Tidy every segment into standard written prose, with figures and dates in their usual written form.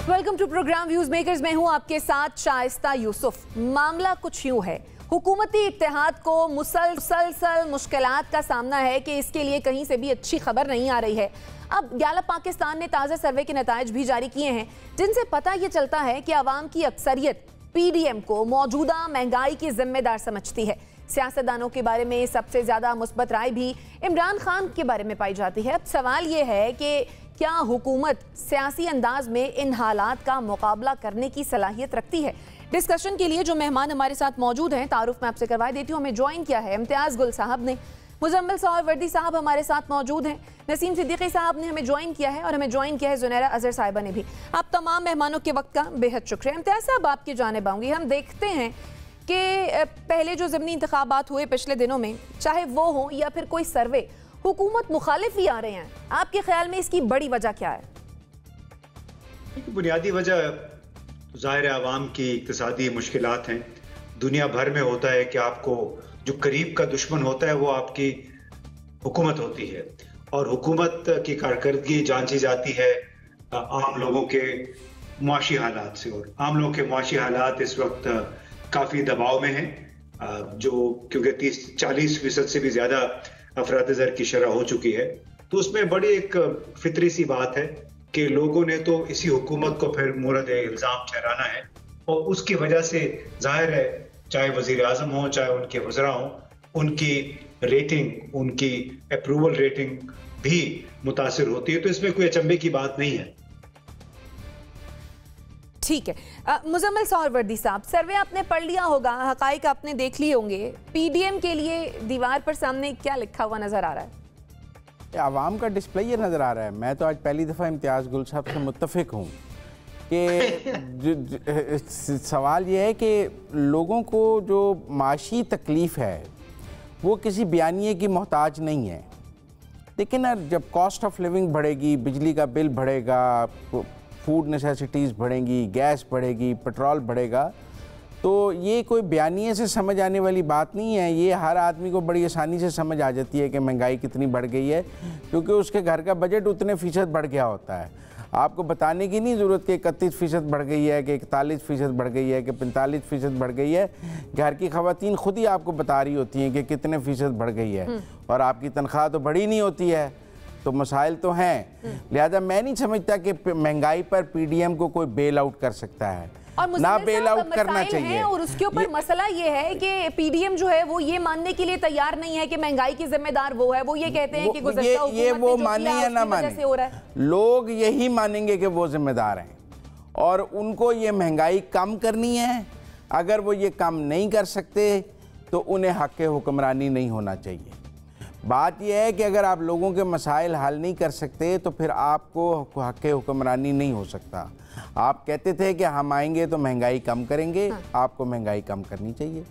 Welcome to programme views makers. मैं हूं आपके साथ शाइस्ता यूसुफ। मामला कुछ यूं है, हुकूमती इत्तेहाद को मुसलसल मुश्किलात का सामना है कि इसके लिए कहीं से भी अच्छी खबर नहीं आ रही है। अब गैलप पाकिस्तान ने ताज़ा सर्वे के नताइज भी जारी किए हैं, जिनसे पता ये चलता है कि अवाम की अक्सरियत पीडीएम को मौजूदा महंगाई की जिम्मेदार समझती है। सियासतदानों के बारे में सबसे ज्यादा मुस्बत राय भी इमरान खान के बारे में पाई जाती है। अब सवाल ये है कि क्या हुकूमत सियासी अंदाज में इन हालात का मुकाबला करने की सलाहियत रखती है? डिस्कशन के लिए जो मेहमान हमारे साथ मौजूद हैं, तारुफ मैं आपसे करवा देती हूँ। हमें ज्वाइन किया है इम्तियाज़ गुल साहब ने, मुजम्मिल सहरवर्दी साहब हमारे साथ मौजूद हैं, नसीम सिद्दीकी साहब ने हमें ज्वाइन किया है और हमें ज्वाइन किया है ज़ुनैरा अज़हर साहिबा ने भी। आप तमाम मेहमानों के वक्त का बेहद शुक्रिया। इम्तियाज़ साहब, आपकी जानिब आऊँगी। हम देखते हैं कि पहले जो ज़मीनी इंतखाबात हुए पिछले दिनों में, चाहे वो हो या फिर कोई सर्वे, हुकूमत मुखालिफ ही आ रहे हैं। आपके ख्याल में इसकी बड़ी वजह क्या है? बुनियादी वजह ज़ाहिर है आवाम की इक्तिसादी मुश्किलात हैं। दुनिया भर में होता है कि आपको जो करीब का दुश्मन होता है वो आपकी हुकूमत होती है, और हुकूमत की कारकर्दगी जांची जाती है आम लोगों के मुआशी हालात से। और आम लोगों के मुआशी हालात इस वक्त काफ़ी दबाव में हैं, जो क्योंकि 30-40% से भी ज़्यादा अफराद-ए-ज़र की शरह हो चुकी है। तो उसमें बड़ी एक फितरी सी बात है कि लोगों ने तो इसी हुकूमत को फिर मोरद इल्ज़ाम ठहराना है, और उसकी वजह से जाहिर है चाहे वज़ीर आज़म हो चाहे उनके वज़रा हों, उनकी रेटिंग, उनकी अप्रूवल रेटिंग भी मुतासिर होती है। तो इसमें कोई अचंभे की बात नहीं है। ठीक है, मुजम्मिल सहरवर्दी साहब, सर्वे आपने पढ़ लिया होगा, हकाइक आपने देख लिए होंगे। पीडीएम के लिए दीवार पर सामने क्या लिखा हुआ नजर आ रहा है? आवाम का डिस्प्ले ये नज़र आ रहा है। मैं तो आज पहली दफ़ा इम्तियाज़ गुल साहब से मुत्तफ़िक हूँ कि सवाल ये है कि लोगों को जो माशी तकलीफ़ है वो किसी बयानिए की मोहताज नहीं है। लेकिन जब कॉस्ट ऑफ लिविंग बढ़ेगी, बिजली का बिल बढ़ेगा, फूड नेसेसिटीज़ बढ़ेंगी, गैस बढ़ेगी, पेट्रोल बढ़ेगा, तो ये कोई बयानिए से समझ आने वाली बात नहीं है। ये हर आदमी को बड़ी आसानी से समझ आ जाती है कि महंगाई कितनी बढ़ गई है, क्योंकि उसके घर का बजट उतने फ़ीसद बढ़ गया होता है। आपको बताने की नहीं ज़रूरत कि 31% बढ़ गई है, कि 41% बढ़ गई है, कि 45% बढ़ गई है। घर की ख़वातीन खुद ही आपको बता रही होती हैं कि कितने फ़ीसद बढ़ गई है, और आपकी तनख्वाह तो बढ़ी नहीं होती है। तो मसाइल तो हैं। लिहाजा मैं नहीं समझता कि महंगाई पर पीडीएम को कोई बेल आउट कर सकता है, ना बेल आउट करना चाहिए। और उसके ऊपर मसला ये है कि पीडीएम जो है वो ये मानने के लिए तैयार नहीं है कि महंगाई की जिम्मेदार वो है। वो ये कहते हैं कि गुज़श्ता हुकूमत ये वो में माने या ना माने, लोग यही मानेंगे कि वो जिम्मेदार हैं और उनको ये महंगाई कम करनी है। अगर वो ये कम नहीं कर सकते तो उन्हें हक़ हुक्मरानी नहीं होना चाहिए। बात यह है कि अगर आप लोगों के मसाइल हल नहीं कर सकते तो फिर आपको हक़ हुक्मरानी नहीं हो सकता। आप कहते थे कि हम आएंगे तो महंगाई कम करेंगे। आपको महंगाई कम करनी चाहिए।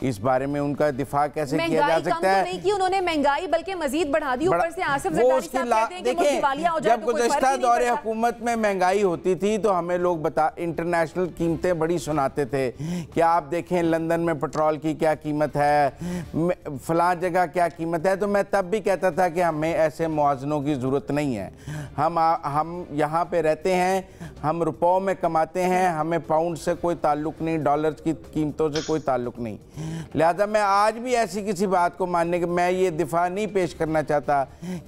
इस बारे में उनका दिफा कैसे किया जा सकता है? नहीं की उन्होंने महंगाई बल्कि मजीद बढ़ा दी। ऊपर से आसिफ ज़रदारी साहब कहते हैं कि वो दिवालिया हो जाए जब गुज़श्ता दौरे हुकूमत में महंगाई होती थी तो हमें लोग इंटरनेशनल कीमतें बड़ी सुनाते थे कि आप देखें लंदन में पेट्रोल की क्या कीमत है, फलां जगह क्या कीमत है। तो मैं तब भी कहता था कि हमें ऐसे मुआवज़नों की ज़रूरत नहीं है। हम यहाँ पे रहते हैं, हम रुपयों में कमाते हैं, हमें पाउंड से कोई ताल्लुक़ नहीं, डॉलर की कीमतों से कोई ताल्लुक़ नहीं। लिहाजा मैं आज भी ऐसी किसी बात को मानने के मैं ये दिफा नहीं पेश करना चाहता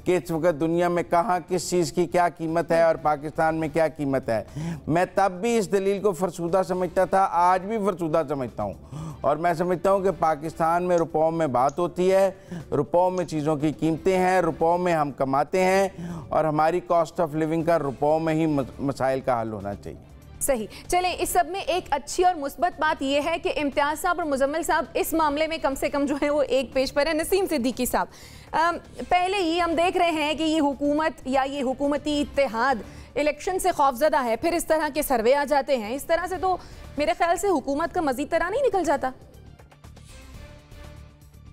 कि इस वक्त दुनिया में कहाँ किस चीज़ की क्या कीमत है और पाकिस्तान में क्या कीमत है। मैं तब भी इस दलील को फरसूदा समझता था, आज भी फरसूदा समझता हूँ। और मैं समझता हूँ कि पाकिस्तान में रुपयों में बात होती है, रुपयों में चीज़ों की कीमतें हैं, रुपयों में हम कमाते हैं, और हमारी कॉस्ट ऑफ लिविंग का रुपयों में ही मसाइल का हल होना चाहिए। सही। चलें, इस सब में एक अच्छी और मुस्बत बात यह है कि इम्तियाज़ साहब और मुजम्मिल साहब इस मामले में कम से कम जो है वो एक पेज पर है। नसीम सिद्दीकी साहब, पहले ही हम देख रहे हैं कि ये हुकूमत या ये हुकूमती इत्तेहाद इलेक्शन से खौफजदा है, फिर इस तरह के सर्वे आ जाते हैं। इस तरह से तो मेरे ख्याल से हुकूमत का मजीद तरह नहीं निकल जाता।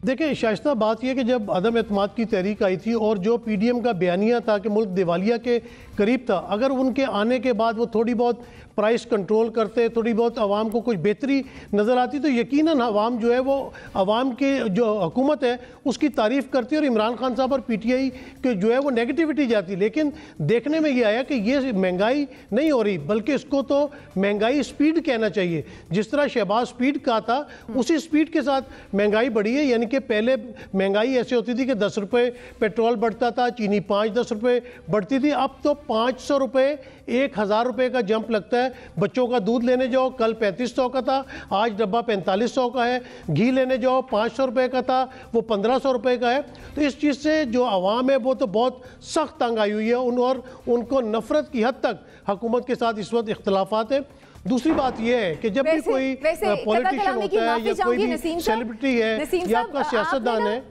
देखिए शाइस्ता, बात यह कि जब अदम एतमाद की तहरीक आई थी और जो पीडीएम का बयानिया था कि मुल्क दिवालिया के करीब था, अगर उनके आने के बाद वो थोड़ी बहुत प्राइस कंट्रोल करते, थोड़ी बहुत आवाम को कुछ बेहतरी नज़र आती, तो यकीनन आवाम जो है वो आवाम के जो हुकूमत है उसकी तारीफ़ करती है और इमरान खान साहब और पीटीआई के जो है वो नेगेटिविटी जाती। लेकिन देखने में ये आया कि ये महंगाई नहीं हो रही, बल्कि इसको तो महंगाई स्पीड कहना चाहिए। जिस तरह शहबाज स्पीड कहा था उसी स्पीड के साथ महंगाई बढ़ी है। यानी कि पहले महंगाई ऐसे होती थी कि 10 रुपये पेट्रोल बढ़ता था, चीनी 5-10 रुपये बढ़ती थी, अब तो 500 रुपये 1000 रुपये का जंप लगता है। बच्चों का दूध लेने जाओ, कल 3500 का था, आज डब्बा 4500 का है। घी लेने जाओ 500 रुपये का था, वो 1500 रुपये का है। तो इस चीज़ से जो आवाम है वो तो बहुत सख्त तंग आई हुई है और उनको नफरत की हद तक हुकूमत के साथ इस वक्त इख्तलाफात है। दूसरी बात यह है कि जब भी कोई पॉलिटिशियन होता है या कोई भी सेलिब्रिटी है या आपका सियासतदान है,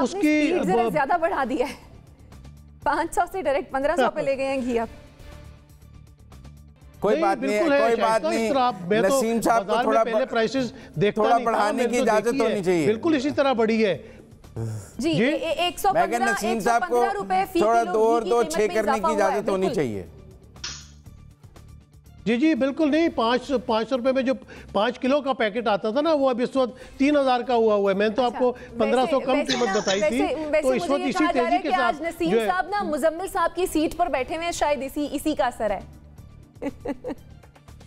उसकी ज्यादा बढ़ा दिया है। 500 से डायरेक्ट 1500 पे ले गए हैं घी। अब कोई बात नहीं, कोई बात नहीं। नसीम साहब को थोड़ा पहले प्राइसेस थोड़ा बढ़ाने की इजाजत होनी चाहिए। बिल्कुल इसी तरह बढ़ी है जी। 115 नसीम साहब को थोड़ा 2-6 करने की इजाजत होनी चाहिए। जी जी बिल्कुल नहीं। 500 रुपए में जो 5 किलो का पैकेट आता था ना, वो अब इस वक्त 3000 का हुआ है। मैंने तो आपको 1500 कम कीमत बताई थी। तो इस वक्त इसी तेजी के साथ नसीम साहब ना मुजम्मिल साहब की सीट पर बैठे हुए, शायद इसी का असर है।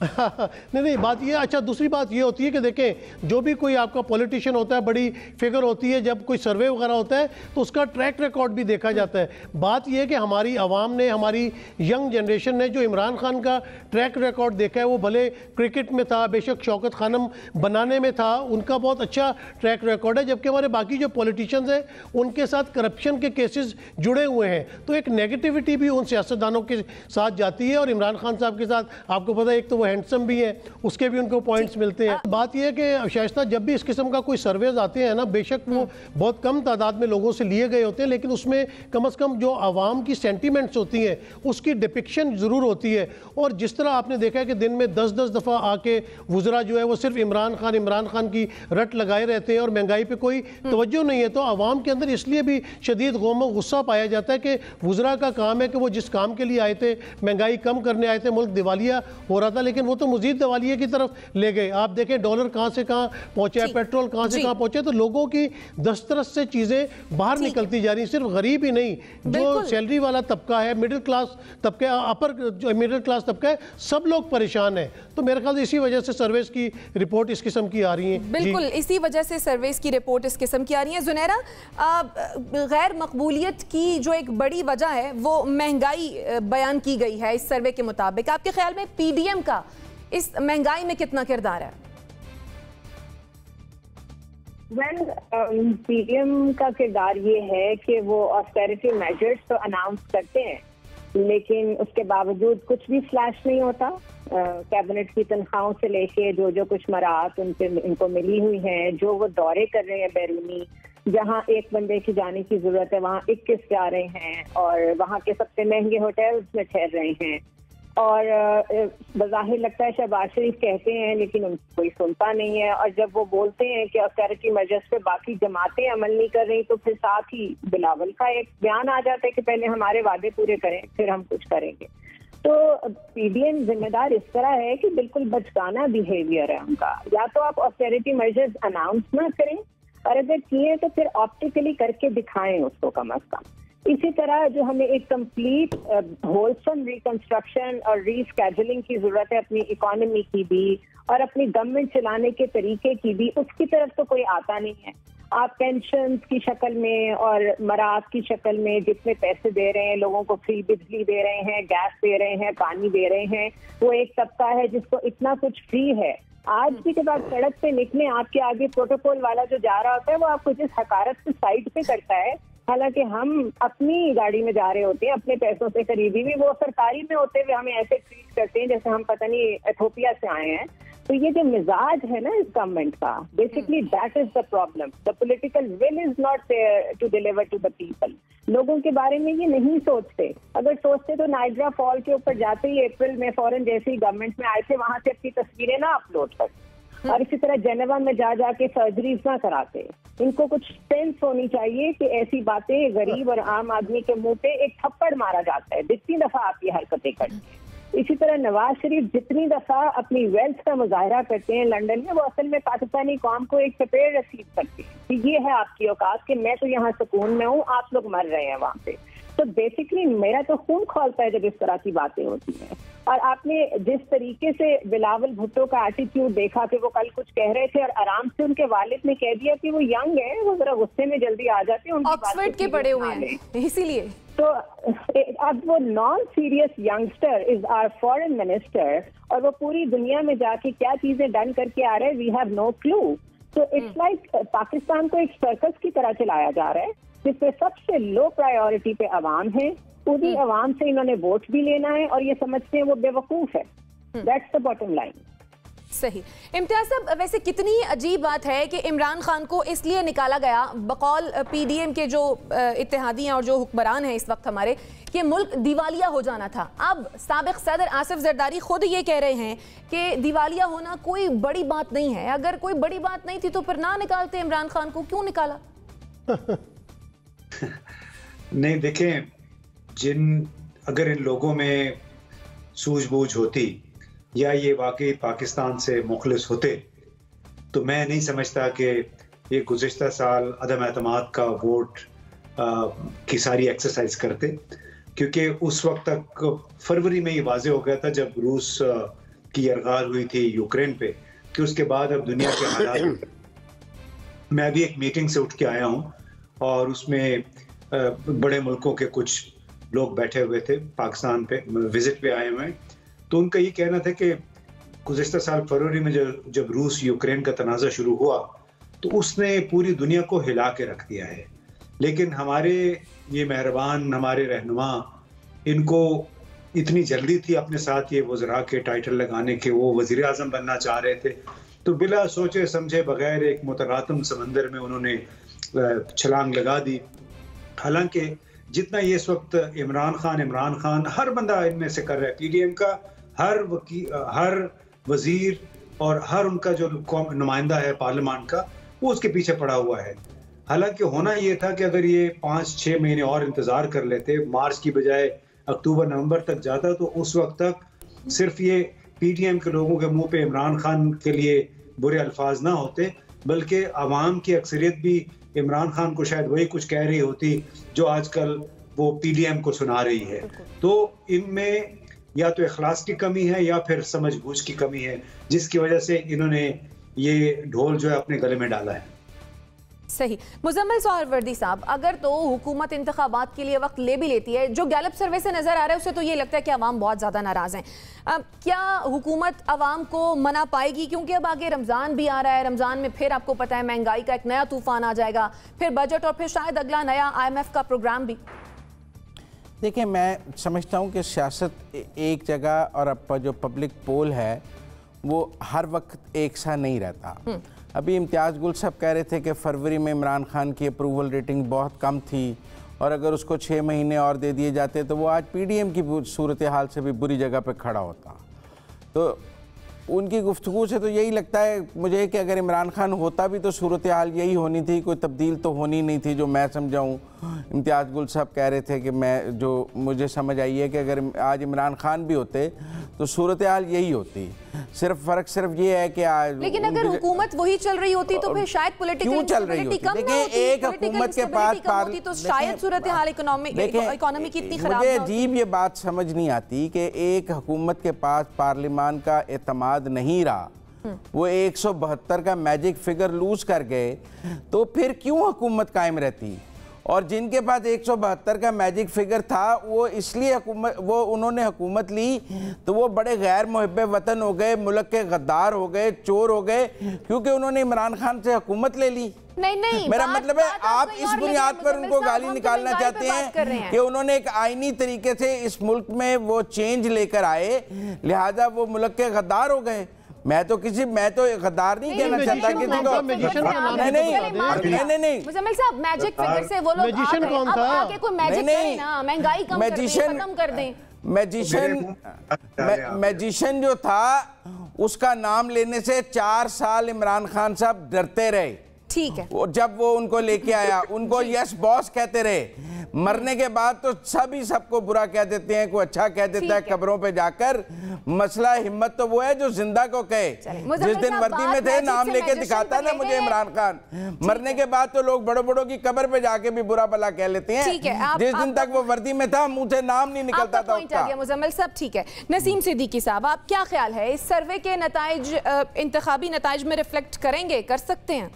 नहीं, बात ये, अच्छा दूसरी बात ये होती है कि देखें, जो भी कोई आपका पॉलिटिशियन होता है, बड़ी फिगर होती है, जब कोई सर्वे वगैरह होता है तो उसका ट्रैक रिकॉर्ड भी देखा जाता है। बात ये है कि हमारी आवाम ने, हमारी यंग जनरेशन ने जो इमरान खान का ट्रैक रिकॉर्ड देखा है, वो भले क्रिकेट में था, बेशक शौकत खानम बनाने में था, उनका बहुत अच्छा ट्रैक रिकॉर्ड है, जबकि हमारे बाकी जो पॉलिटिशियंस हैं उनके साथ करप्शन के केसेस जुड़े हुए हैं। तो एक नेगेटिविटी भी उन सियासतदानों के साथ जाती है। और इमरान खान साहब के साथ आपको पता है, एक तो वो हैंडसम भी है, उसके भी उनको पॉइंट्स मिलते हैं। बात यह है कि शाइस्ता, जब भी इस किस्म का कोई सर्वेज आते हैं ना, बेशक वो बहुत कम तादाद में लोगों से लिए गए होते हैं, लेकिन उसमें कम से कम जो आवाम की सेंटीमेंट्स होती हैं उसकी डिपिक्शन ज़रूर होती है। और जिस तरह आपने देखा है कि दिन में 10-10 दफ़ा आके वुज़रा जो है वो सिर्फ इमरान खान की रट लगाए रहते हैं और महंगाई पर कोई तवज्जो नहीं है। तो आवाम के अंदर इसलिए भी शदीद गौम और गुस्सा पाया जाता है कि वुज़रा का काम है कि वो जिस काम के लिए आए थे, महंगाई कम करने आए थे, मुल्क दिवालिया हो रहा था, लेकिन वो तो मजीद दिवालिये की तरफ ले गए। आप देखें डॉलर कहां से कहां पहुंचा है, पेट्रोल कहां से कहां पहुंचा है। तो लोगों की दस्तरस से चीजें बाहर निकलती जा रही। सिर्फ गरीब ही नहीं, जो सैलरी वाला तबका है, मिडिल क्लास तबका, अपर जो मिडिल क्लास तबका है, सब लोग परेशान है। तो मेरे ख्याल से इसी वजह से सर्वेस की रिपोर्ट इस किस्म की आ रही है। बिल्कुल इसी वजह से सर्वेस की रिपोर्ट इस किस्म की आ रही है। जुनैरा, गैर मकबूलियत की जो एक बड़ी वजह है वो महंगाई बयान की गई है इस सर्वे के मुताबिक। आपके ख्याल में पीडीएम का इस महंगाई में कितना किरदार है? पीडीएम का किरदार ये है कि वो ऑस्टेरिटी मेजर्स तो अनाउंस करते हैं, लेकिन उसके बावजूद कुछ भी फ्लैश नहीं होता। कैबिनेट की तनख्वाहों से लेके जो कुछ मराहत इनको मिली हुई हैं, जो वो दौरे कर रहे हैं बैरूनी, जहाँ एक बंदे की जाने की जरूरत है वहाँ 21 जा रहे हैं और वहाँ के सबसे महंगे होटल्स में ठहर रहे हैं। और बज़ाहिर लगता है शहबाज शरीफ कहते हैं, लेकिन उनको कोई सुनता नहीं है। और जब वो बोलते हैं कि ऑस्टेरिटी मेजर्स पे बाकी जमातें अमल नहीं कर रही, तो फिर साथ ही बिलावल का एक बयान आ जाता है कि पहले हमारे वादे पूरे करें फिर हम कुछ करेंगे। तो पीडीएम जिम्मेदार इस तरह है कि बिल्कुल बचकाना बिहेवियर है उनका। या तो आप ऑस्टेरिटी मेजर्स अनाउंस ना करें, और अगर किए तो फिर ऑप्टिकली करके दिखाएं उसको कम अज कम। इसी तरह जो हमें एक कंप्लीट होलसम रिकंस्ट्रक्शन और रीस्केड्यूलिंग की जरूरत है अपनी इकोनॉमी की भी और अपनी गवर्नमेंट चलाने के तरीके की भी, उसकी तरफ तो कोई आता नहीं है। आप पेंशन की शक्ल में और मराहत की शक्ल में जितने पैसे दे रहे हैं, लोगों को फ्री बिजली दे रहे हैं, गैस दे रहे हैं, पानी दे रहे हैं, वो एक तबका है जिसको इतना कुछ फ्री है। आज भी जब आप सड़क पे निकले, आपके आगे प्रोटोकॉल वाला जो जा रहा होता है वो आपको जिस हकारत से साइड पे करता है, हालांकि हम अपनी गाड़ी में जा रहे होते हैं, अपने पैसों से खरीदी हुई, वो सरकारी में होते हुए हमें ऐसे ट्रीट करते हैं जैसे हम पता नहीं इथोपिया से आए हैं। तो ये जो मिजाज है ना इस गवर्नमेंट का, basically that is the problem. The political will is not there to deliver to the people. लोगों के बारे में ये नहीं सोचते। अगर सोचते तो नाइग्रा फॉल के ऊपर जाते ही अप्रैल में फौरन जैसे ही गवर्नमेंट में आए थे वहां से अपनी तस्वीरें ना अपलोड करते। और इसी तरह जेनेवा में जा जाके सर्जरीज ना कराते। इनको कुछ सेंस होनी चाहिए कि ऐसी बातें गरीब और आम आदमी के मुंह पे एक थप्पड़ मारा जाता है जितनी दफा आप ये हरकतें करते हैं। इसी तरह नवाज शरीफ जितनी दफा अपनी वेल्थ का मुजाहरा करते हैं लंदन में, वो असल में पाकिस्तानी कौम को एक चपेट रसीद करते हैं कि ये है आपकी औकात कि मैं तो यहाँ सुकून में हूँ, आप लोग मर रहे हैं वहाँ पे। तो बेसिकली मेरा तो खून खौलता है जब इस तरह की बातें होती हैं। और आपने जिस तरीके से बिलावल भुट्टो का एटीट्यूड देखा कि वो कल कुछ कह रहे थे और आराम से उनके वालिद ने कह दिया कि वो यंग है, वो जरा गुस्से में जल्दी आ जाते हैं, ऑक्सफोर्ड के पढ़े हुए हैं इसीलिए। तो अब वो non serious youngster is our foreign minister और वो पूरी दुनिया में जाके क्या चीजें डन करके आ रहे हैं, वी हैव नो क्लू। तो इट्स लाइक पाकिस्तान को एक सर्कस की तरह चलाया जा रहा है जिसपे सबसे लो प्रायोरिटी पे अवाम है। पूरी अवाम से इन्होंने वोट भी लेना है और ये समझते हैं वो बेवकूफ है। That's the bottom line. सही। इम्तियाज साहब, वैसे कितनी अजीब बात है कि इमरान खान को इसलिए निकाला गया बकौल पीडीएम के जो इत्तेहादी हैं और जो हुक्मरान हैं इस वक्त हमारे, कि मुल्क दिवालिया हो जाना था। अब साबिक सदर आसिफ जरदारी खुद ये कह रहे हैं कि दिवालिया होना कोई बड़ी बात नहीं है। अगर कोई बड़ी बात नहीं थी तो फिर ना निकालते इमरान खान को, क्यों निकाला? नहीं, देखें, अगर इन लोगों में सूझबूझ होती या ये वाकई पाकिस्तान से मुखलिस होते तो मैं नहीं समझता कि ये गुज़िश्ता साल अदम एतमाद का वोट की सारी एक्सरसाइज करते, क्योंकि उस वक्त तक फरवरी में ये वाजे हो गया था जब रूस की यरगार हुई थी यूक्रेन पे कि उसके बाद अब दुनिया के हालात। मैं अभी एक मीटिंग से उठ के आया हूँ और उसमें बड़े मुल्कों के कुछ लोग बैठे हुए थे, पाकिस्तान पे विजिट पे आए हुए हैं। तो उनका ये कहना था कि गुज़िश्ता साल फरवरी में जब रूस यूक्रेन का तनाज़ा शुरू हुआ तो उसने पूरी दुनिया को हिला के रख दिया है। लेकिन हमारे ये मेहरबान हमारे रहनुमा, इनको इतनी जल्दी थी अपने साथ ये वज़रा के टाइटल लगाने के, वो वज़ीर आज़म बनना चाह रहे थे, तो बिला सोचे समझे बगैर एक मुतलातम समंदर में उन्होंने छलांग लगा दी। हालांकि जितना ये इस वक्त इमरान खान हर बंदा इनमें से कर रहा है, पीडीएम का हर वजीर और हर उनका जो नुमाइंदा है पार्लियामान का, वो उसके पीछे पड़ा हुआ है। हालांकि होना ये था कि अगर ये 5-6 महीने और इंतजार कर लेते, मार्च की बजाय अक्टूबर नवंबर तक जाता, तो उस वक्त तक सिर्फ ये पीडीएम के लोगों के मुंह पे इमरान खान के लिए बुरे अल्फाज ना होते, बल्कि अवाम की अक्सरियत भी इमरान खान को शायद वही कुछ कह रही होती जो आजकल वो पीडीएम को सुना रही है। तो इनमें या तो इखलास की कमी है या फिर समझबूझ की कमी है, जिसकी वजह से इन्होंने ये ढोल जो है अपने गले में डाला है। सही। मुजम्मिल सोहरावर्दी साहब, अगर तो हुकूमत इंतखाबात के लिए वक्त ले भी लेती है, जो गैलप सर्वे से नजर आ रहा है उससे तो ये लगता है कि अवाम बहुत ज्यादा नाराज हैं। क्या हुकूमत अवाम को मना पाएगी? क्योंकि अब आगे रमजान भी आ रहा है, रमजान में फिर आपको पता है महंगाई का एक नया तूफान आ जाएगा, फिर बजट और फिर शायद अगला नया IMF का प्रोग्राम भी। देखिए, मैं समझता हूँ कि सियासत एक जगह और अब जो पब्लिक पोल है वो हर वक्त एक सा नहीं रहता। अभी इम्तियाज़ गुल साहब कह रहे थे कि फरवरी में इमरान खान की अप्रूवल रेटिंग बहुत कम थी और अगर उसको 6 महीने और दे दिए जाते तो वो आज पीडीएम की सूरत हाल से भी बुरी जगह पर खड़ा होता। तो उनकी गुफ्तगू से तो यही लगता है मुझे कि अगर इमरान खान होता भी तो सूरत हाल यही होनी थी, कोई तब्दील तो होनी नहीं थी, जो मैं समझाऊँ। इम्तियाज़ गुल साहब कह रहे थे कि मैं जो मुझे समझ आई है कि अगर आज इमरान खान भी होते तो सूरत हाल यही होती। सिर्फ फ़र्क सिर्फ ये है कि आज, लेकिन अगर हुकूमत वही चल रही होती तो फिर शायद पॉलिटिकल क्यों चल रही होती? देखिए, एक हुकूमत के पास तो शायद सूरत हाल इकोनॉमी की इतनी खराब। मुझे अजीब ये बात समझ नहीं आती कि एक हुकूमत के पास पार्लियामान का एतमाद नहीं रहा, वो 172 का मैजिक फिगर लूज कर गए, तो फिर क्यों हुकूमत कायम रहती? और जिनके पास 172 का मैजिक फिगर था वो इसलिए उन्होंने हुकूमत ली तो वो बड़े गैर मुहिब्बे वतन हो गए, मुल्क के गद्दार हो गए, चोर हो गए, क्योंकि उन्होंने इमरान खान से हुकूमत ले ली। नहीं, मेरा मतलब है आप इस बुनियाद पर उनको गाली निकालना चाहते हैं कि उन्होंने एक आईनी तरीके से इस मुल्क में वो चेंज लेकर आए, लिहाजा वो मुल्क के गद्दार हो गए। मैं तो गद्दार नहीं कहना चाहता कि नहीं मुजम्मिल साहब, मैजिक फिगर से वो लोग मैजिशियन कौन था? आके कोई मैजिक करें ना, महंगाई कम कर दें, खत्म कर दें। मैजिशियन जो था उसका नाम लेने से 4 साल इमरान खान साहब डरते रहे। ठीक है, जब वो उनको लेके आया उनको यस बॉस कहते रहे, मरने के बाद तो सभी सबको बुरा कह देते हैं, कोई अच्छा कह देता है कब्रों पे जाकर। मसला हिम्मत तो वो है जो जिंदा को कहे। जिस दिन वर्दी में थे नाम लेके दिखाता ना मुझे इमरान खान, मरने के बाद तो लोग बड़ों बड़ों की कब्र पे जाके भी बुरा भला कह लेते हैं। जिस दिन तक वो वर्दी में था मुंह से नाम नहीं निकलता था उसका। मुजम्मिल साहब ठीक है। नसीम सिद्दीकी साहब, आप क्या ख्याल है, इस सर्वे के नताइज इंतखाबी नताइज में रिफ्लेक्ट करेंगे, कर सकते हैं?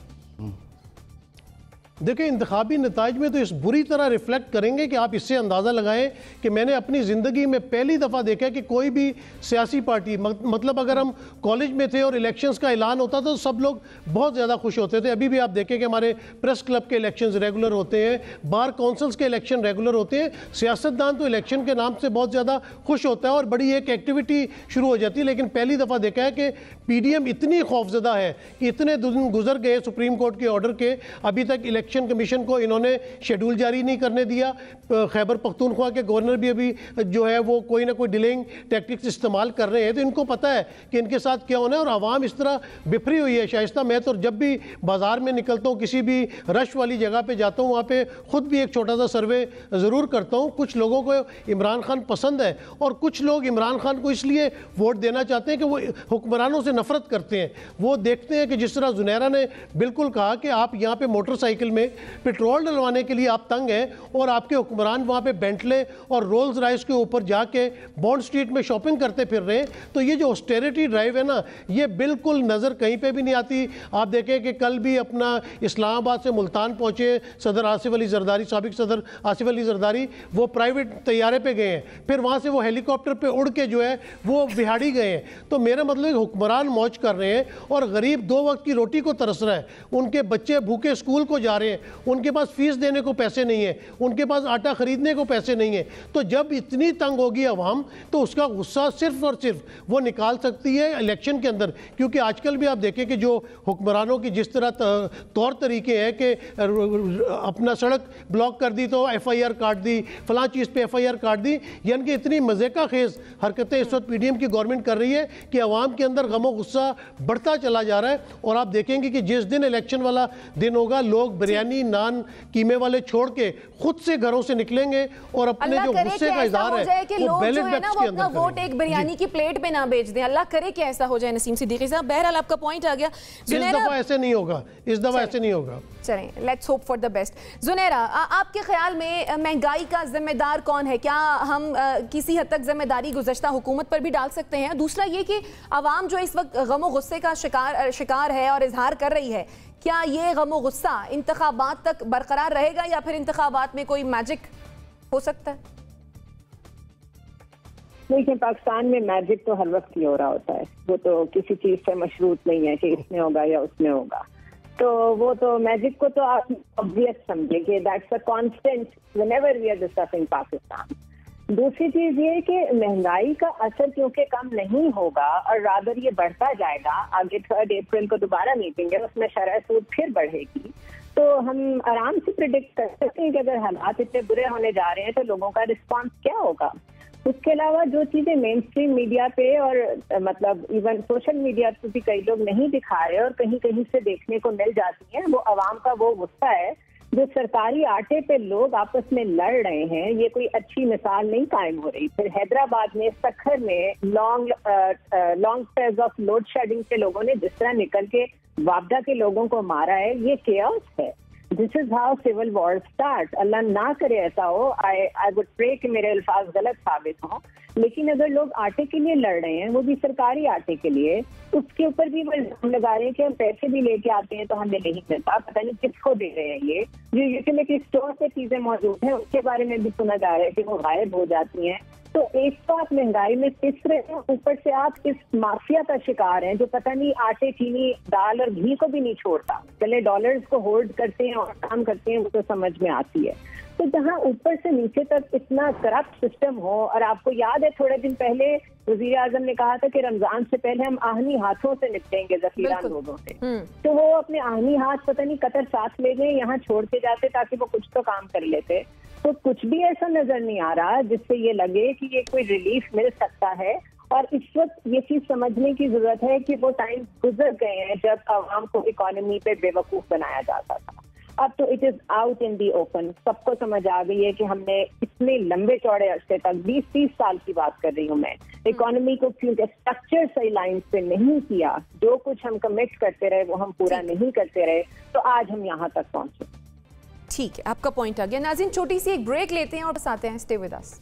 देखिए, इंतखाबी नताइज में तो इस बुरी तरह रिफ्लेक्ट करेंगे कि आप इससे अंदाज़ा लगाएं कि मैंने अपनी ज़िंदगी में पहली दफ़ा देखा कि कोई भी सियासी पार्टी, मतलब अगर हम कॉलेज में थे और इलेक्शंस का ऐलान होता था तो सब लोग बहुत ज़्यादा खुश होते थे। अभी भी आप देखें कि हमारे प्रेस क्लब के इलेक्शंस रेगुलर होते हैं, बार काउंसिल्स के इलेक्शन रेगुलर होते हैं। सियासतदान तो इलेक्शन के नाम से बहुत ज़्यादा खुश होता है और बड़ी एक एक्टिविटी शुरू हो जाती है। लेकिन पहली दफ़ा देखा है कि PDM इतनी खौफजदा है कि इतने दिन गुजर गए सुप्रीम कोर्ट के ऑर्डर के, अभी तक इलेक्शन कमीशन को इन्होंने शेड्यूल जारी नहीं करने दिया। खैबर पख्तूनख्वा के गवर्नर भी अभी जो है वो कोई ना कोई डिलेइंग टैक्टिक्स इस्तेमाल कर रहे हैं। तो इनको पता है कि इनके साथ क्या होना है और आवाम इस तरह बिफरी हुई है। शाइस्ता, मैं तो जब भी बाजार में निकलता हूँ, किसी भी रश वाली जगह पे जाता हूँ, वहाँ पे खुद भी एक छोटा सा सर्वे ज़रूर करता हूँ। कुछ लोगों को इमरान खान पसंद है और कुछ लोग इमरान खान को इसलिए वोट देना चाहते हैं कि वो हुक्मरानों से नफरत करते हैं। वो देखते हैं कि जिस तरह जुनैरा ने बिल्कुल कहा कि आप यहाँ पे मोटरसाइकिल में पेट्रोल डलवाने के लिए आप तंग हैं और आपके हुक्मरान वहाँ पे बेंटले और रोल्स रॉयस के ऊपर जाके बॉन्ड स्ट्रीट में शॉपिंग करते फिर रहे हैं। तो ये जो ऑस्टेरिटी ड्राइव है ना, ये बिल्कुल नज़र कहीं पे भी नहीं आती। आप देखें कि कल भी अपना इस्लामाबाद से मुल्तान पहुँचे सदर आसिफ अली जरदारी, साबिक सदर आसिफ अली जरदारी, वो प्राइवेट तैयारे पे गए हैं, फिर वहाँ से वो हेलीकॉप्टर पे उड़ के जो है वो बिहाड़ी गए हैं। तो मेरा मतलब हुक्मरान मौज कर रहे हैं और गरीब 2 वक्त की रोटी को तरस रहा है। उनके बच्चे भूखे स्कूल को जा रहे हैं, उनके पास फीस देने को पैसे नहीं है, उनके पास आटा खरीदने को पैसे नहीं है। तो जब इतनी तंग होगी अवाम तो उसका गुस्सा सिर्फ और सिर्फ वो निकाल सकती है इलेक्शन के अंदर। क्योंकि आजकल भी आप देखें कि जो हुक्मरानों की जिस तरह तौर तरीके हैं कि अपना सड़क ब्लॉक कर दी तो FIR काट दी, फलां चीज़ पे FIR काट दी, यानी कि इतनी मज़े का खेज हरकतें इस वक्त PDM की गवर्नमेंट कर रही है कि अवाम के अंदर गमो गुस्सा बढ़ता चला जा रहा है। और आप देखेंगे कि जिस दिन इलेक्शन वाला दिन होगा, लोग बिरयानी नान कीमे वाले छोड़ के खुद से घरों से निकलेंगे और अपने जो गुस्से का इज़हार है वो बैलेट बॉक्स के अंदर वोट एक बिरयानी की प्लेट पे ना बेच दें। अल्लाह करे कि ऐसा हो जाए। नसीम सिद्दीकी साहब, बहरहाल आपका पॉइंट आ गया। इस दफा ऐसे नहीं होगा, इस दफा ऐसे नहीं होगा। चलें, let's hope for the best. Junaira, आपके ख्याल में महंगाई का जिम्मेदार कौन है? क्या हम किसी हद तक जिम्मेदारी गुज़श्ता हुकूमत पर भी डाल सकते हैं? दूसरा ये कि आवाम जो इस वक्त गम और गुस्से का शिकार है और इजहार कर रही है, क्या ये गम और गुस्सा इंतखाबात तक बरकरार रहेगा या फिर इंतखाबात में कोई मैजिक हो सकता है? देखिए, पाकिस्तान में मैजिक तो हर वक्त ही हो रहा होता है। वो तो किसी चीज से मशरूत नहीं है कि इसमें होगा या उसमें होगा। तो वो तो मैजिक को तो आप ऑब्वियस समझे कि that's a constant whenever we are discussing Pakistan. दूसरी चीज ये कि महंगाई का असर क्योंकि कम नहीं होगा और रादर ये बढ़ता जाएगा। आगे 3 अप्रैल को दोबारा मीटिंग है, उसमें शरह सूद फिर बढ़ेगी। तो हम आराम से प्रिडिक्ट कर सकते हैं कि अगर हालात इतने बुरे होने जा रहे हैं तो लोगों का रिस्पॉन्स क्या होगा। उसके अलावा जो चीजें मेन स्ट्रीम मीडिया पे और मतलब इवन सोशल मीडिया पे भी कई लोग नहीं दिखा रहे और कहीं कहीं से देखने को मिल जाती हैं, वो अवाम का वो गुस्सा है जो सरकारी आटे पे लोग आपस में लड़ रहे हैं। ये कोई अच्छी मिसाल नहीं कायम हो रही। फिर हैदराबाद में सखर में long spells of load shedding से लोगों ने जिस तरह निकल के वापडा के लोगों को मारा है, ये केओस है। This is how civil war start. Allah ना करे ऐसा हो। आई वुड प्रे कि मेरे अल्फाज गलत साबित हों, लेकिन अगर लोग आटे के लिए लड़ रहे हैं, वो भी सरकारी आटे के लिए, उसके ऊपर भी वो इल्जाम लगा रहे हैं कि हम पैसे भी लेके आते हैं तो हमें नहीं मिलता, पता नहीं किसको दे रहे हैं। ये जो यूटिलिटी स्टोर पे चीजें मौजूद हैं उसके बारे में भी सुना जा रहा है कि वो गायब हो जाती हैं। तो एक तो आप महंगाई में पिस रहे हैं, ऊपर से आप इस माफिया का शिकार हैं जो पता नहीं आटे, चीनी, दाल और घी को भी नहीं छोड़ता। पहले डॉलर्स को होल्ड करते हैं और काम करते हैं, वो तो समझ में आती है। तो जहां ऊपर से नीचे तक इतना करप्ट सिस्टम हो, और आपको याद है थोड़े दिन पहले वजीर आजम ने कहा था कि रमजान से पहले हम आहनी हाथों से निपटेंगे जखीरान लोगों से। तो वो अपने आहनी हाथ पता नहीं कतर साथ ले गए, यहाँ छोड़ के जाते ताकि वो कुछ तो काम कर लेते। तो कुछ भी ऐसा नजर नहीं आ रहा जिससे ये लगे कि ये कोई रिलीफ मिल सकता है। और इस वक्त ये चीज समझने की जरूरत है कि वो टाइम गुजर गए हैं जब आवाम को इकोनॉमी पे बेवकूफ बनाया जाता था। अब तो it is out in the open, सबको समझ आ गई है कि हमने इतने लंबे चौड़े अरसे तक 20-30 साल की बात कर रही हूँ मैं, इकोनॉमी को क्योंकि स्ट्रक्चर सही लाइन पे नहीं किया, जो कुछ हम कमिट करते रहे वो हम पूरा नहीं करते रहे, तो आज हम यहाँ तक पहुंचे। ठीक है, आपका पॉइंट आ गया। नाज़रीन, छोटी सी एक ब्रेक लेते हैं और बस आते हैं। Stay with us.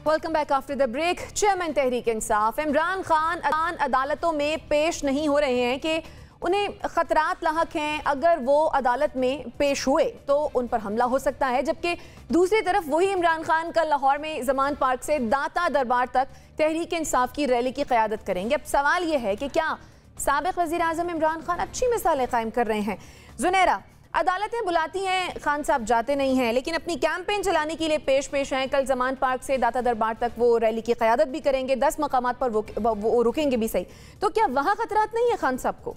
Welcome back after the break. Chairman Tehreek Insaf Imran Khan अदालतों में पेश नहीं हो रहे हैं कि उन्हें खतरात लाहक हैं, अगर वो अदालत में पेश हुए तो उन पर हमला हो सकता है। जबकि दूसरी तरफ वही इमरान खान कल लाहौर में ज़मान पार्क से दाता दरबार तक तहरीक इंसाफ की रैली की क़यादत करेंगे। अब सवाल यह है कि क्या साबिक़ वज़ीर आज़म इमरान खान अच्छी मिसालें कायम कर रहे हैं? जुनैरा, अदालतें बुलाती हैं, खान साहब जाते नहीं हैं, लेकिन अपनी कैंपेन चलाने के लिए पेश हैं। कल ज़मान पार्क से दाता दरबार तक वो रैली की क़यादत भी करेंगे, 10 मकामात पर वो रुकेंगे भी सही। तो क्या वहाँ खतरात नहीं है खान साहब को?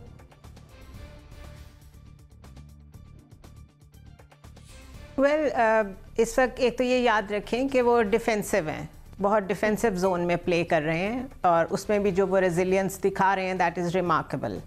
इस वक्त एक तो ये याद रखें कि वो डिफेंसिव हैं, बहुत डिफेंसिव जोन में प्ले कर रहे हैं, और उसमें भी जो वो रेजिलियंस दिखा रहे हैं दैट इज़ रिमार्केबल।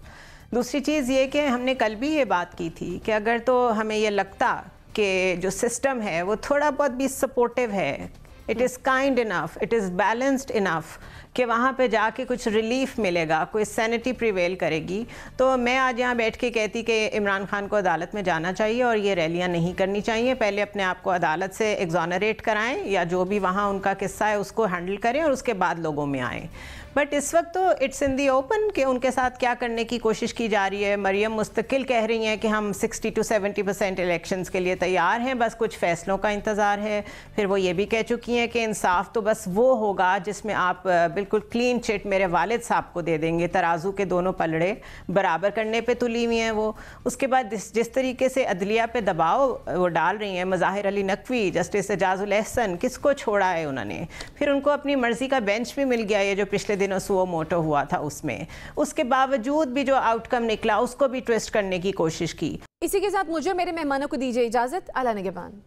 दूसरी चीज़ ये कि हमने कल भी ये बात की थी कि अगर तो हमें ये लगता कि जो सिस्टम है वो थोड़ा बहुत भी सपोर्टिव है, it is kind enough, it is balanced enough कि वहाँ पे जाके कुछ रिलीफ मिलेगा, कोई सैनिटी प्रिवेल करेगी, तो मैं आज यहाँ बैठ के कहती कि इमरान खान को अदालत में जाना चाहिए और ये रैलियाँ नहीं करनी चाहिए। पहले अपने आप को अदालत से एग्जॉनरेट कराएं या जो भी वहाँ उनका किस्सा है उसको हैंडल करें और उसके बाद लोगों में आएँ। बट इस वक्त तो इट्स इन दी ओपन कि उनके साथ क्या करने की कोशिश की जा रही है। मरियम मुस्तकिल कह रही हैं कि हम 60 to 70% इलेक्शंस के लिए तैयार हैं, बस कुछ फैसलों का इंतज़ार है। फिर वो ये भी कह चुकी हैं कि इंसाफ तो बस वो होगा जिसमें आप बिल्कुल क्लीन चिट मेरे वालिद साहब को दे देंगे, तराजू के दोनों पलड़े बराबर करने पर तुली हुई हैं वो। उसके बाद जिस तरीके से अदलिया पे दबाव वो डाल रही हैं, मज़ाहिर अली नकवी, जस्टिस एजाजुल एहसन, किसको छोड़ा है उन्होंने। फिर उनको अपनी मर्ज़ी का बेंच भी मिल गया, ये जो पिछले सुओ मोटो हुआ था उसमें, उसके बावजूद भी जो आउटकम निकला उसको भी ट्विस्ट करने की कोशिश की। इसी के साथ मुझे मेरे मेहमानों को दीजिए इजाजत। आला निगहबान।